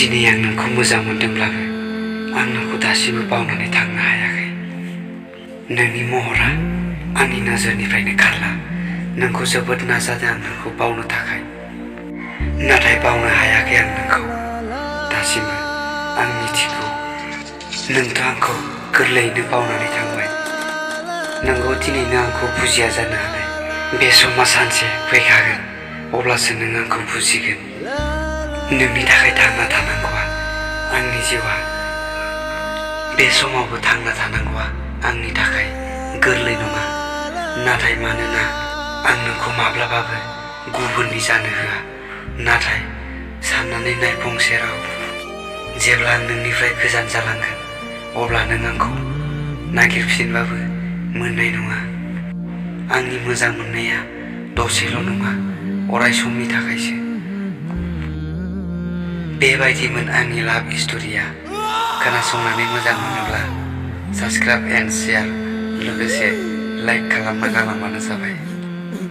दिनै आं नोंखौ मोजां मोनदोंब्लाबो आं नोंखौ दासिमबो बावनानै थांनो हायाखै। नोंनि महरा आंनि नोजोरनिफ्रायनो खारला। नोंखौ जोबोद नाजादों आं नोंखौ बावनो थाखाय, नाथाय बावनो हायाखै आं नोंखौ दासिमबो। आं मिथिगौ नोंथ' आंखौ गोरलैयैनो बावनानै थांबाय। नोंगौ दिनैनो आंखौ बुजिया जानो हानाय। बे समा सानसे फैखागोन, अब्लासो नों आंखौ बुजिगोन। नोंनि थाखाय थांना थानांगौआ आंनि जिउआ, बे समावबो थांना थानांगौआ आंनि थाखाय गोरलै नङा। नाथाय मानोना आं नोंखौ माब्लाबाबो गुबुननि जानो होआ। नाथाय साननानै नाय फंसे राव, जेब्ला आं नोंनिफ्राय गोजान जालांगोन अब्ला नों आंखौ नागिरफिनबाबो मोननाय नङा। आंनि मोजां मोननाया दसेल' नङा, अराय समनि थाखायसो। बेबायदिमोन आंनि लाभ स्ट'रिया। खोनासंनानै मोजां मोनोब्ला साबस्क्राइब एन्ड शेयार, लोगोसे लाइक खालामना गालांबानो जाबाय।